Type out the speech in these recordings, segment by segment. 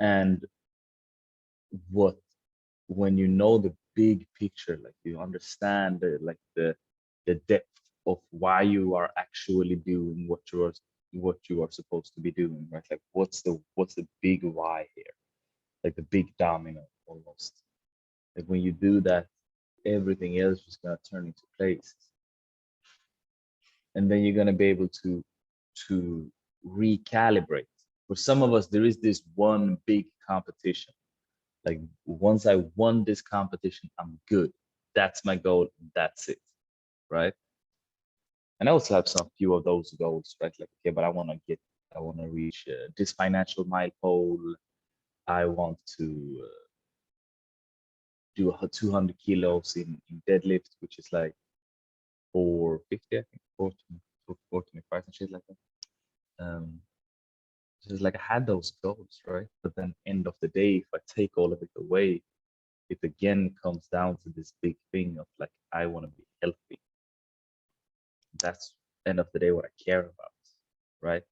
And what when you know the big picture, like you understand the depth of why you are actually doing what you are supposed to be doing, right? Like what's the big why here? Like the big domino almost. Like when you do that, everything else is gonna turn into place. And then you're gonna be able to recalibrate. For some of us, there is this one big competition. Like once I won this competition, I'm good. That's my goal. That's it, right? And I also have some few of those goals, right? Like, okay, but I want to reach this financial milestone. I want to do 200 kilos in deadlift, which is like 450, I think, 425 and shit like that. So it's like I had those goals, right? But then end of the day, if I take all of it away, it again comes down to this big thing of like, I want to be healthy. That's end of the day what I care about, right?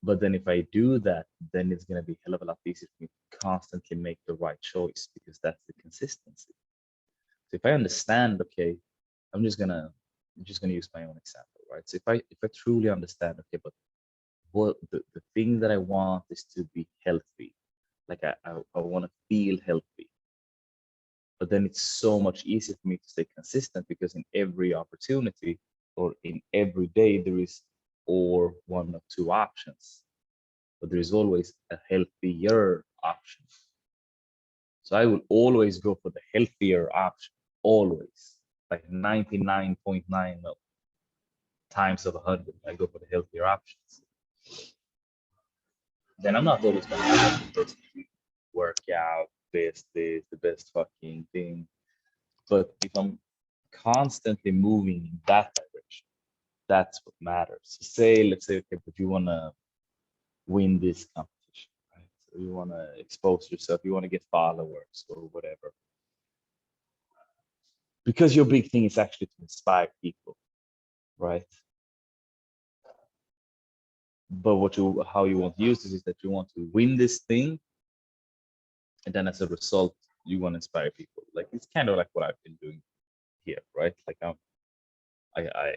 But then if I do that, then it's gonna be a hell of a lot easier for me to constantly make the right choice because that's the consistency. So if I understand, okay, I'm just gonna use my own example, right? So if I truly understand, okay, but what the thing that I want is to be healthy. Like I want to feel healthy. But then it's so much easier for me to stay consistent because in every opportunity or in every day there is or one or two options, but there is always a healthier option. So I will always go for the healthier option, always, like 99.9 times of 100, I go for the healthier options. Then I'm not always going to have the best workout, the best fucking thing. But if I'm constantly moving in that direction, that's what matters. So let's say, okay, but you want to win this competition, right? So you want to expose yourself, you want to get followers or whatever. Because your big thing is actually to inspire people, right? But how you want to use this is that you want to win this thing, and then as a result, you want to inspire people. Like it's kind of like what I've been doing here, right? Like I, I,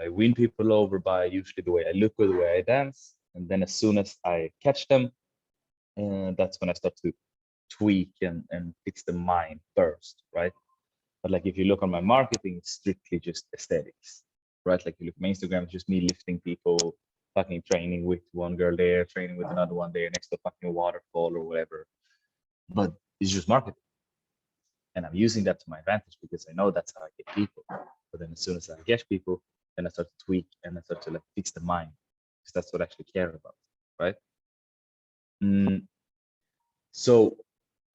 I win people over by usually the way I look or the way I dance, and then as soon as I catch them, and that's when I start to tweak and fix the mind first, right? But like if you look on my marketing, it's strictly just aesthetics, right? Like you look at my Instagram, it's just me lifting people, fucking training with one girl there, training with another one there next to a fucking waterfall or whatever. But it's just marketing. And I'm using that to my advantage because I know that's how I get people. But then as soon as I get people, then I start to tweak and I start to like fix the mind because that's what I actually care about, right? Mm, so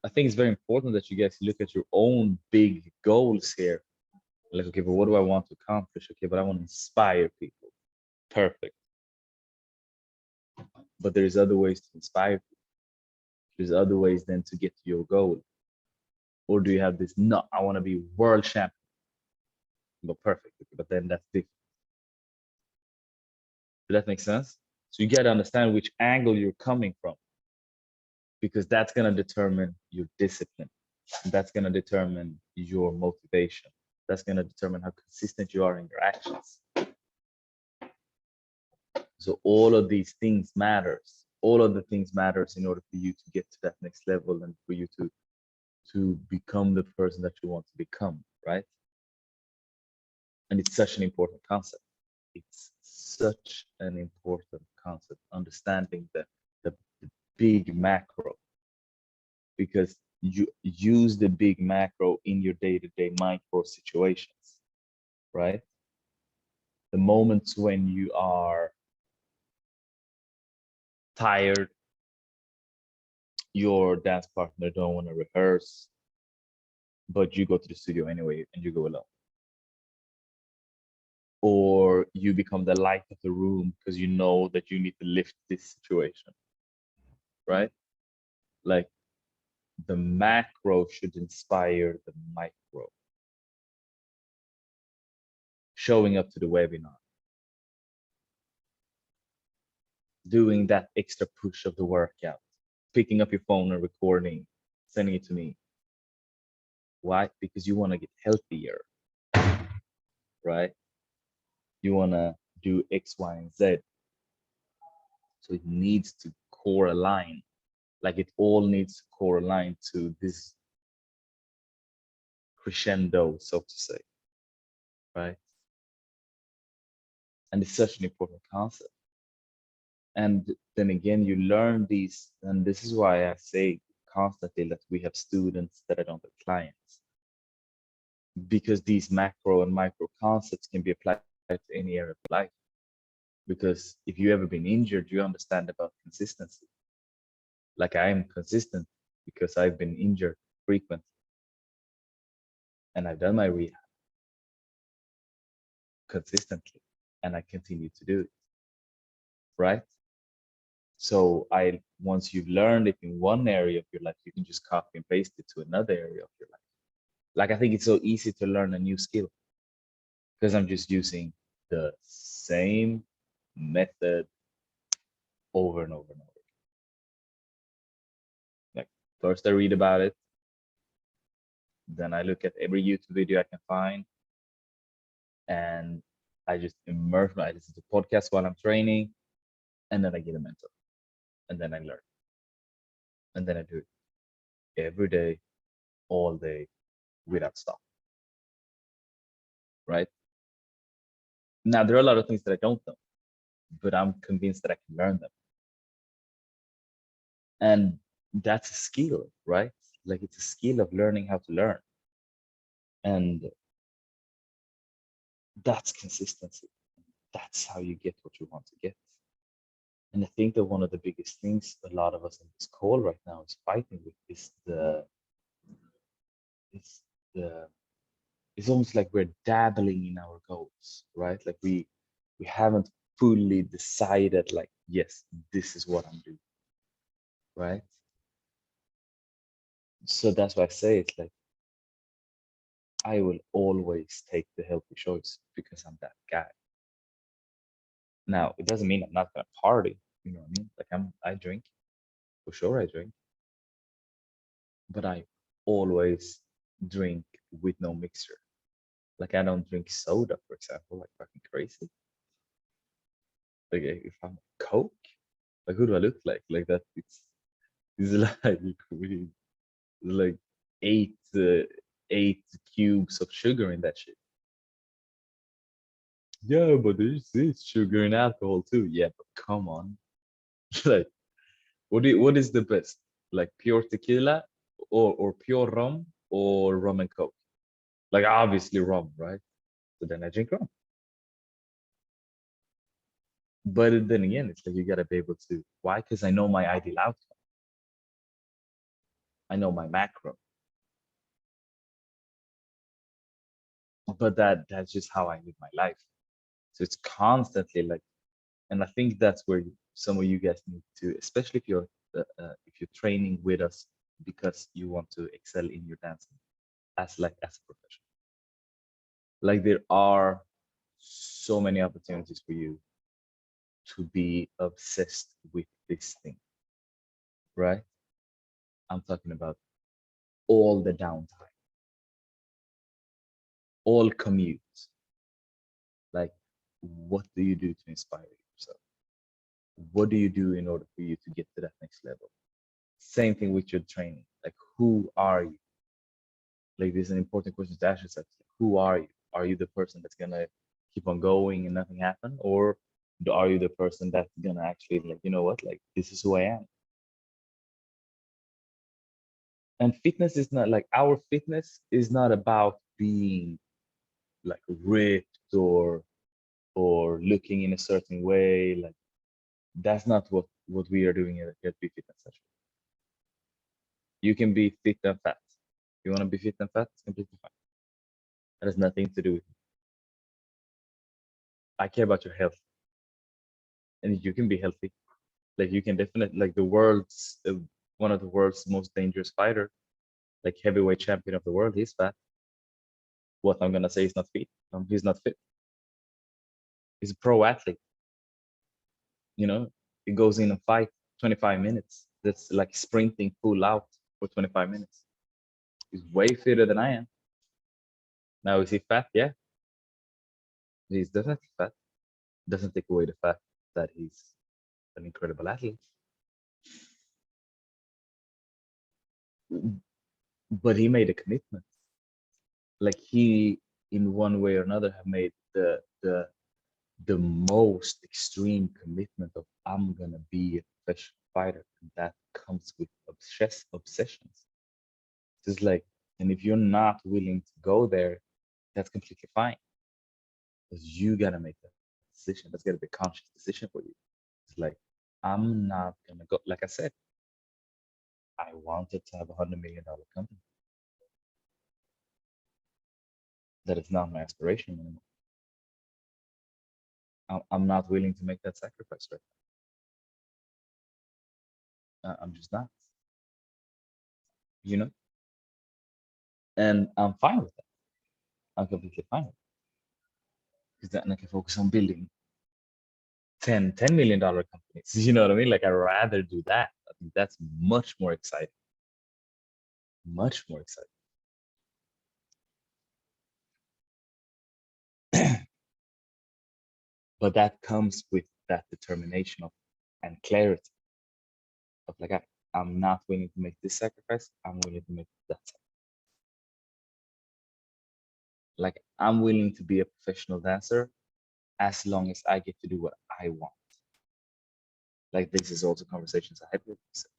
I think it's very important that you guys look at your own big goals here. Like, okay, but what do I want to accomplish? Okay, but I want to inspire people. Perfect. But there's other ways to inspire people. There's other ways then to get to your goal. Or do you have this, no, I want to be world champion. But perfect. But then that's different. Does that make sense? So you got to understand which angle you're coming from because that's going to determine your discipline. That's going to determine your motivation. That's going to determine how consistent you are in your actions. So all of these things matters. All of the things matters in order for you to get to that next level and for you to become the person that you want to become, right? And it's such an important concept. It's such an important concept, understanding the big macro, because you use the big macro in your day-to-day micro situations, right? The moments when you are tired, your dance partner don't want to rehearse, but you go to the studio anyway and you go alone. Or you become the light of the room because you know that you need to lift this situation, right? Like the macro should inspire the micro. Showing up to the webinar, doing that extra push of the workout, picking up your phone and recording, sending it to me. Why? Because you want to get healthier, right? You want to do X, Y, and Z. So it needs to core align. Like it all needs to core align to this crescendo, so to say, right? And it's such an important concept. And then again, you learn these, and this is why I say constantly that we have students that don't have clients, because these macro and micro concepts can be applied to any area of life. Because if you ever been injured, you understand about consistency. Like I am consistent because I've been injured frequently, and I've done my rehab consistently, and I continue to do it, right? So once you've learned it in one area of your life, you can just copy and paste it to another area of your life. Like I think it's so easy to learn a new skill because I'm just using the same method over and over and over. Like first I read about it, then I look at every YouTube video I can find, and I just immerse I listen to podcasts while I'm training, and then I get a mentor, and then I learn, and then I do it every day, all day, without stop. Right? Now there are a lot of things that I don't know, but I'm convinced that I can learn them. And that's a skill, right? Like it's a skill of learning how to learn. And that's consistency. That's how you get what you want to get. And I think that one of the biggest things a lot of us in this call right now is fighting with is it's the it's almost like we're dabbling in our goals, right? Like we haven't fully decided like, yes, this is what I'm doing, right? So that's why I say it's like I will always take the healthy choice because I'm that guy. Now, it doesn't mean I'm not gonna party, you know what I mean? Like I drink, for sure I drink, but I always drink with no mixture. Like I don't drink soda, for example, like fucking crazy. Like if I'm Coke, like who do I look like? Like that it's like really like eight cubes of sugar in that shit. Yeah, but there's sugar and alcohol too. Yeah, but come on. Like what is the best? Like pure tequila or pure rum or rum and coke? Like obviously rum, right? So then I drink rum. But then again, it's like you gotta be able to. Why? Because I know my ideal outcome. I know my macro. But that's just how I live my life. So it's constantly like, and I think that's where some of you guys need to, especially if you're training with us because you want to excel in your dancing as a professional. Like there are so many opportunities for you to be obsessed with this thing, right? I'm talking about all the downtime, all commutes. Like, what do you do to inspire yourself? What do you do in order for you to get to that next level? Same thing with your training. Like, who are you? Like, this is an important question to ask yourself. Who are you? Are you the person that's gonna keep on going and nothing happen, or are you the person that's gonna actually like, you know what? Like, this is who I am. And fitness is not like our fitness is not about being like ripped or looking in a certain way. Like that's not what we are doing at Be Fit and Session. You can be fit and fat. If you want to be fit and fat, it's completely fine. That has nothing to do with it. I care about your health, and you can be healthy. Like you can definitely like the world's one of the world's most dangerous fighter, like heavyweight champion of the world. He's fat. What I'm gonna say is not fit. He's not fit. He's a pro athlete. You know, he goes in and fight 25 minutes. that's like sprinting full out for 25 minutes. He's way fitter than I am. Now, is he fat? Yeah, he's definitely fat. Doesn't take away the fact that he's an incredible athlete. But he made a commitment. Like he, in one way or another, have made the most extreme commitment of I'm gonna be a professional fighter, and that comes with obsessions. It's like, and if you're not willing to go there, that's completely fine, because you gotta make that decision. That's gotta be a conscious decision for you. It's like, I'm not gonna go. Like I said, I wanted to have $100 million company. That is not my aspiration anymore. I'm not willing to make that sacrifice right now. I'm just not, you know, and I'm fine with that. I'm completely fine with it, because then I can focus on building $10 million companies. You know what I mean? Like, I'd rather do that. I think that's much more exciting. Much more exciting. But that comes with that determination of and clarity of like, I'm not willing to make this sacrifice. I'm willing to make that sacrifice. Like, I'm willing to be a professional dancer as long as I get to do what I want. Like, this is also conversations I had with myself.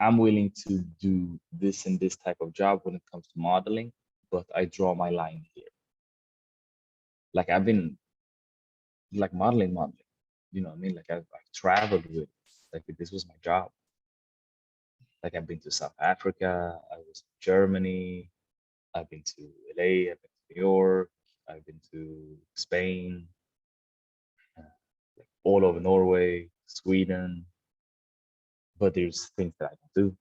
I'm willing to do this and this type of job when it comes to modeling, but I draw my line here. Like, I've been like modeling, you know what I mean? Like, I've traveled with, like, this was my job. Like, I've been to South Africa, I was in Germany, I've been to LA, I've been to New York, I've been to Spain, like all over Norway, Sweden, but there's things that I don't do.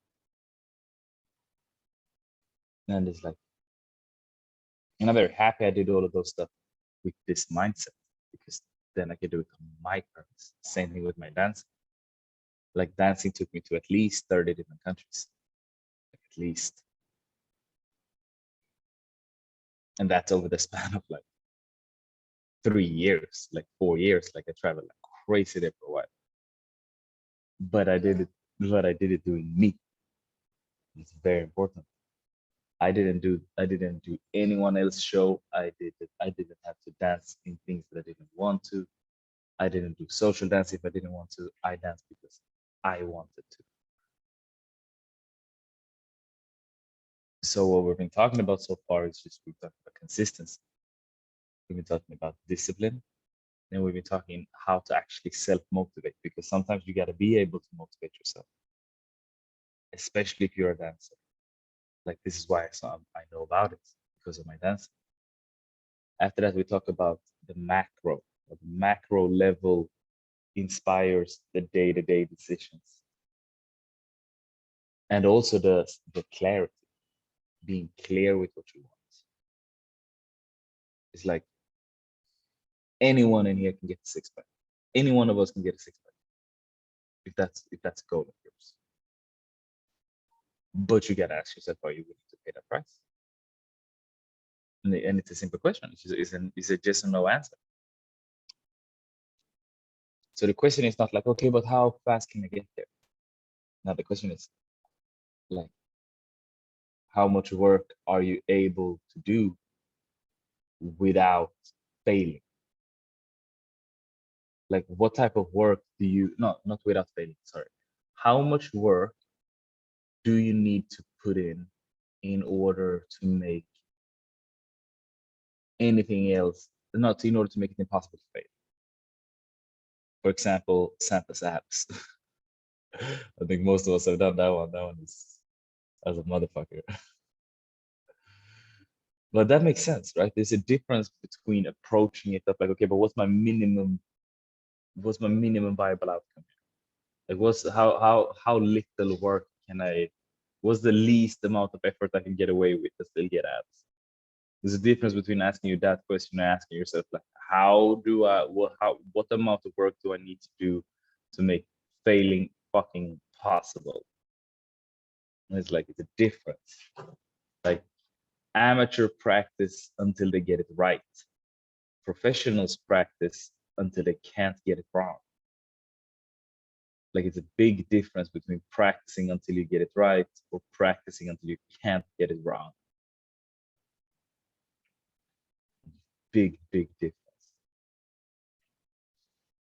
And it's like, and I'm very happy I did all of those stuff with this mindset, because then I could do it on my terms. Same thing with my dancing. Like, dancing took me to at least 30 different countries, like, at least. And that's over the span of like 3 years, like 4 years. Like, I traveled like crazy there for a while. But I did it doing me. It's very important. I didn't do anyone else's show. I didn't have to dance in things that I didn't want to. I didn't do social dance if I didn't want to. I danced because I wanted to. So what we've been talking about so far is just, we've talked about consistency. We've been talking about discipline, and we've been talking how to actually self-motivate, because sometimes you got to be able to motivate yourself, especially if you're a dancer. Like, this is why I know about it, because of my dancing. After that, we talk about the macro. The macro level inspires the day-to-day decisions, and also the clarity, being clear with what you want. It's like, anyone in here can get a six pack. Any one of us can get a six pack if that's a goal of yours. But you gotta ask yourself, are you willing to pay that price? And it's a simple question. It's a yes or no answer. So the question is not like, okay, but how fast can I get there? Now the question is like, how much work are you able to do without failing? Like, what type of work do you, not without failing, sorry. How much work do you need to put in order to make anything else, not in order to make it impossible to fail? For example, Santa's apps. I think most of us have done that one. That one is as a motherfucker. But that makes sense, right? There's a difference between approaching it up like, okay, but what's my minimum viable outcome? Like, how little work can I, what's the least amount of effort I can get away with to still get abs? There's a difference between asking you that question and asking yourself, like, what amount of work do I need to do to make failing fucking possible. And it's like, it's a difference. Like, amateur practice until they get it right. Professionals practice until they can't get it wrong. Like, it's a big difference between practicing until you get it right or practicing until you can't get it wrong. Big difference.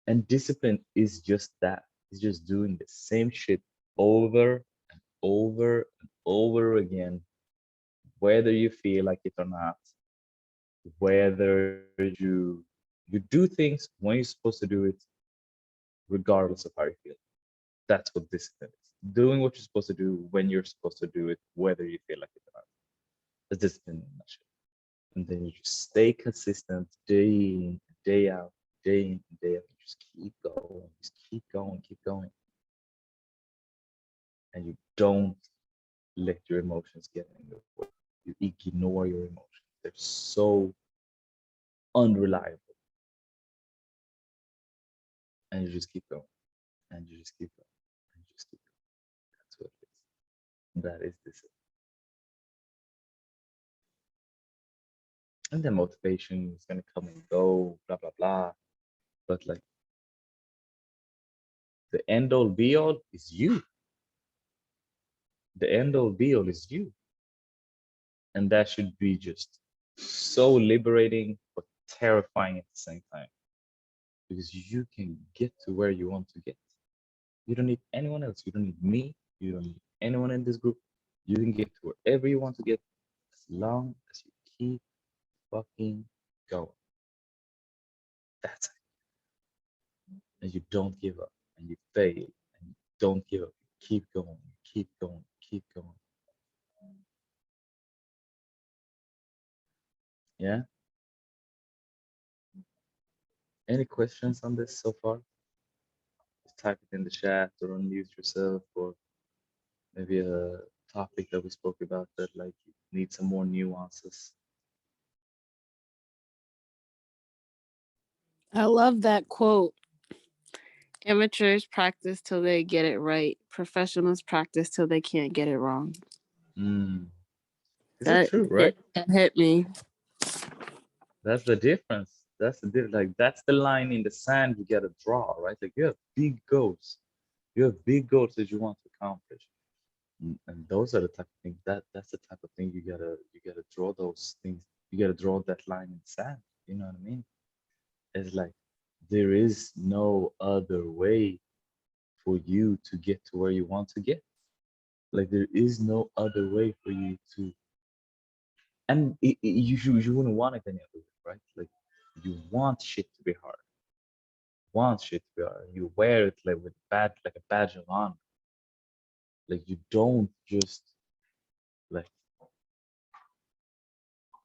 And discipline is just that. It's just doing the same shit over and over and over again, whether you feel like it or not, whether you do things when you're supposed to do it, regardless of how you feel. That's what discipline is. Doing what you're supposed to do when you're supposed to do it, whether you feel like it or not. That's discipline in a nutshell. And then you just stay consistent day in, day out, day in, day out. You just keep going, keep going. And you don't let your emotions get in the way. You ignore your emotions. They're so unreliable. And you just keep going. And you just keep going. And you just keep going. That's what it is. That is discipline. And then motivation is gonna come and go, blah blah blah. But like, the end all be all is you. The end all be all is you. And that should be just so liberating but terrifying at the same time. Because you can get to where you want to get. You don't need anyone else. You don't need me. You don't need anyone in this group. You can get to wherever you want to get as long as you keep fucking going. That's it. And you don't give up. And you fail. And you don't give up. You keep going. Keep going. Keep going. Yeah. Any questions on this so far? Just type it in the chat or unmute yourself, or maybe a topic that we spoke about that like needs some more nuances. I love that quote. Amateurs practice till they get it right. Professionals practice till they can't get it wrong. Is that true, right? That hit me. That's the difference. That's the difference. Like, that's the line in the sand you gotta draw, right? Like, you have big goals. You have big goals that you want to accomplish. And those are the type of things that's the type of thing you gotta draw those things. You gotta draw that line in the sand. You know what I mean? It's like, there is no other way for you to get to where you want to get. Like, there is no other way for you to, and you wouldn't want it any other way, right? Like, you want shit to be hard. Want shit to be hard. You wear it like like a badge of honor. Like, you don't just like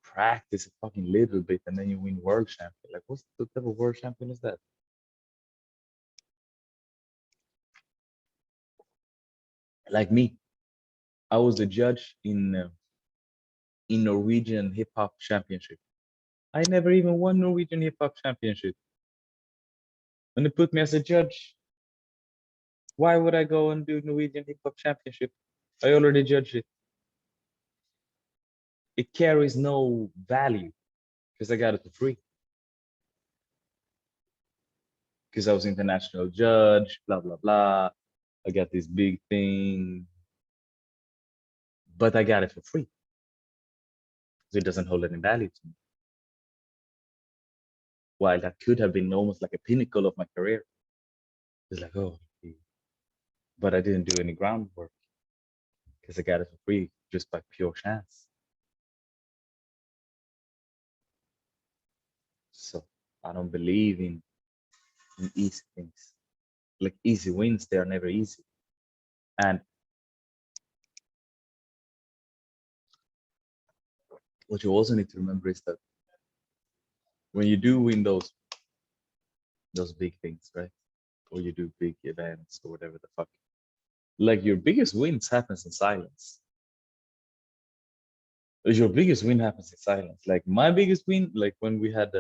practice a fucking little bit and then you win world champion. Like, what type of world champion is that? Like me, I was a judge in Norwegian hip hop championship. I never even won Norwegian hip hop championship. When they put me as a judge, why would I go and do Norwegian hip hop championship? I already judged it. It carries no value because I got it for free. Because I was international judge, blah blah blah. I got this big thing, but I got it for free. So it doesn't hold any value to me. While that could have been almost like a pinnacle of my career. It's like, oh, but I didn't do any groundwork because I got it for free just by pure chance. So I don't believe in easy things. Like, easy wins, they are never easy. And what you also need to remember is that when you do win those big things, right? Or you do big events or whatever the fuck, like, your biggest wins happens in silence. Your biggest win happens in silence. Like, my biggest win, like when we had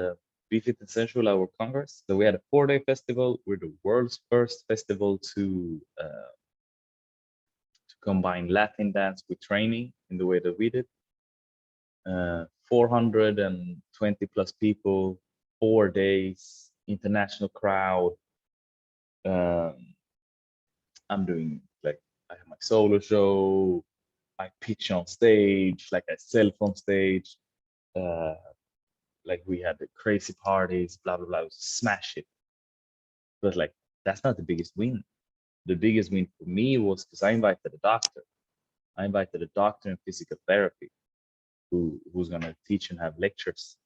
BeFit Essential, our congress. So we had a 4-day festival. We're the world's first festival to combine Latin dance with training in the way that we did. 420 plus people, 4 days, international crowd. I'm doing like, I have my solo show, I pitch on stage, like I sell from stage. Like we had the crazy parties, blah blah blah. Smash it. But like that's not the biggest win. The biggest win for me was because I invited a doctor. I invited a doctor in physical therapy who's gonna teach and have lectures.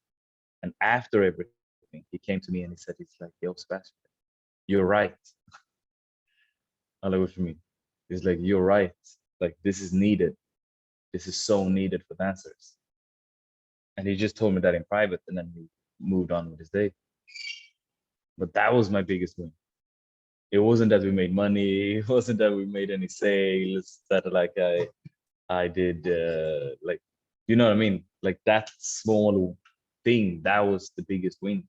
And after everything, he came to me and he said, "It's like, yo, Sebastian, you're right." I like, what you mean? He's like, "You're right. Like this is needed. This is so needed for dancers." And he just told me that in private, and then he moved on with his day. But that was my biggest win. It wasn't that we made money. It wasn't that we made any sales. That like I did like, you know what I mean? Like that small thing, that was the biggest win.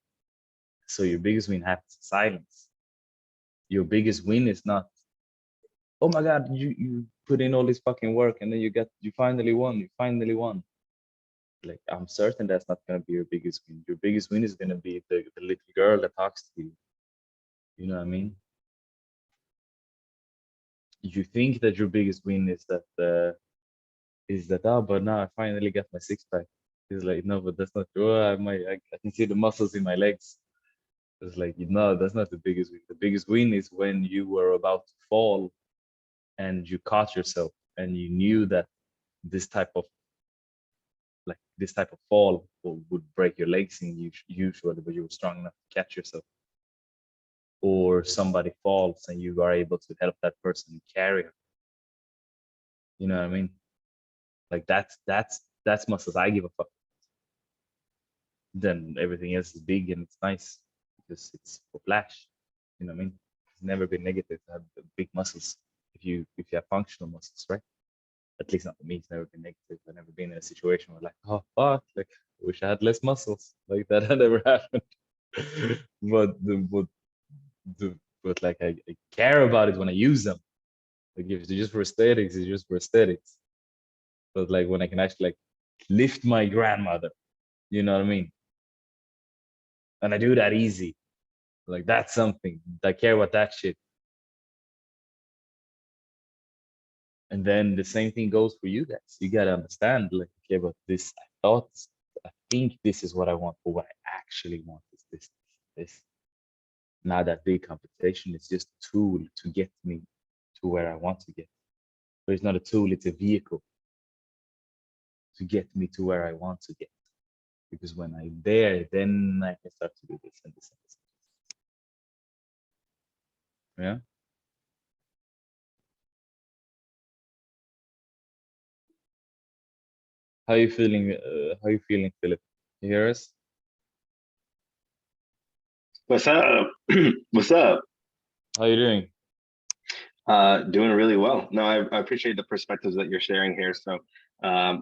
So your biggest win happens in silence. Your biggest win is not, oh my God, you put in all this fucking work and then you finally won. You finally won. Like I'm certain that's not gonna be your biggest win. Your biggest win is gonna be the little girl that talks to you. You know what I mean? You think that your biggest win is that oh, but now I finally got my six pack. It's like, no, but that's not true. I can see the muscles in my legs. It's like, no, that's not the biggest win. The biggest win is when you were about to fall and you caught yourself and you knew that this type of fall would break your legs usually, but you were strong enough to catch yourself. Or somebody falls and you are able to help that person carry her. You know what I mean? Like that's muscles I give a fuck. Then everything else is big and it's nice because it's for flash. You know what I mean? It's never been negative to have big muscles if you have functional muscles, right? At least not for me, it's never been negative. I've never been in a situation where like, oh fuck, like I wish I had less muscles. Like that had never happened. but like I care about it when I use them. Like if it's just for aesthetics, it's just for aesthetics. But like when I can actually like lift my grandmother, you know what I mean? And I do that easy. Like that's something. I care about that shit. And then the same thing goes for you guys. You gotta understand, like, okay, but this, I think this is what I want, but what I actually want is this. Now that big competition is just a tool to get me to where I want to get. But it's not a tool, it's a vehicle to get me to where I want to get. Because when I'm there, then I can start to do this and this and this. Yeah. How you feeling? How you feeling, Philip? You hear us? What's up? What's up? How you doing? Doing really well. No, I appreciate the perspectives that you're sharing here. So,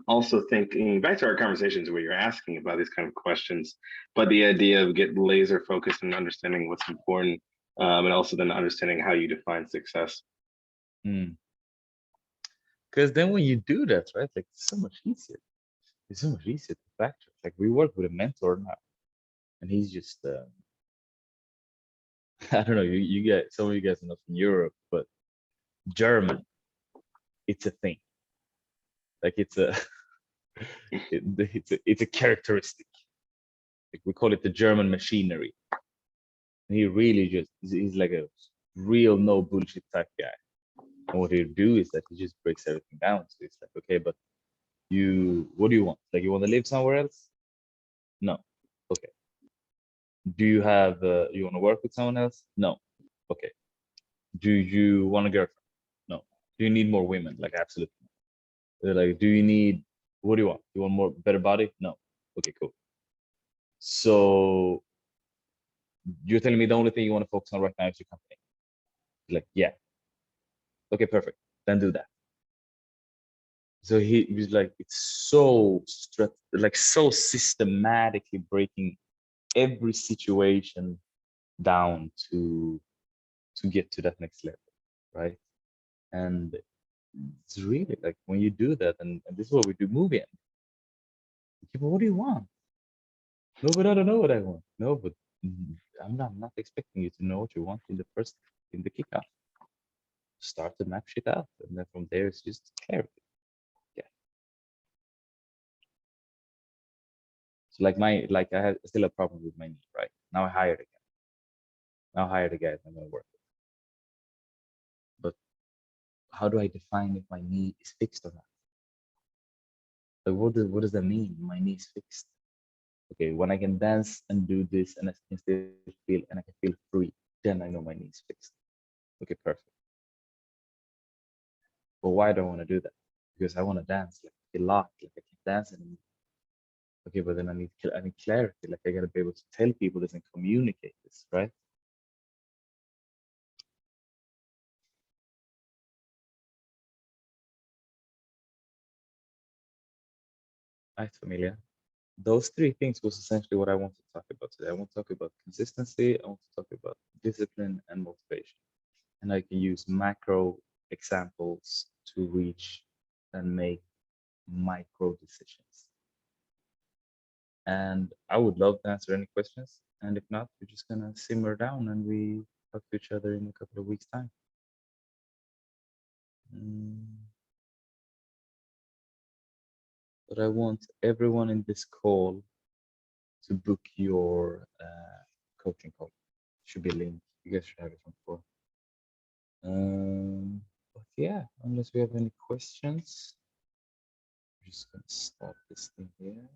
also thinking back to our conversations where you're asking about these kind of questions, but the idea of get laser focused and understanding what's important, and also then understanding how you define success. Because then when you do that, right, like it's so much easier. It's so much easier to factor. Like we work with a mentor now, and he's just I don't know. You get some of you guys are not from Europe, but German, it's a thing. Like it's a it's a characteristic. Like we call it the German machinery. And he really just he's like a real no bullshit type guy. And what he'll do is that he just breaks everything down. So it's like, okay, but what do you want? Like you want to live somewhere else? No. Okay. Do you have you want to work with someone else? No. Okay. Do you want a girlfriend? No. Do you need more women? Like absolutely. They're like, do you need, what do you want? You want more better body? No. Okay, cool. So you're telling me the only thing you want to focus on right now is your company? Like, yeah. Okay, perfect. Then do that. So he was like, it's so so systematically breaking every situation down to get to that next level, right? And it's really like when you do that, and this is what we do movie end. People, what do you want? No, but I don't know what I want. No, but I'm not expecting you to know what you want in the kickoff. Start to map shit out, and then from there it's just clarity. Yeah. So like I had still a problem with my knee, right? Now I hired a guy. Now I hired a guy I'm gonna work with. But how do I define if my knee is fixed or not? Like what does that mean? My knee is fixed. Okay, when I can dance and do this and I can still feel and I can feel free, then I know my knee is fixed. Okay, perfect. But why do I want to do that? Because I want to dance, like feel locked, like I can't dance anymore. Okay, but then I need clarity. Like I gotta be able to tell people this and communicate this, right? Right, Familia. Those three things was essentially what I want to talk about today. I want to talk about consistency, I want to talk about discipline and motivation. And I can use macro examples to reach and make micro decisions. And I would love to answer any questions. And if not, we're just gonna simmer down and we talk to each other in a couple of weeks' time. But I want everyone in this call to book your coaching call. Should be linked. You guys should have it from before. But yeah, unless we have any questions, I'm just gonna stop this thing here.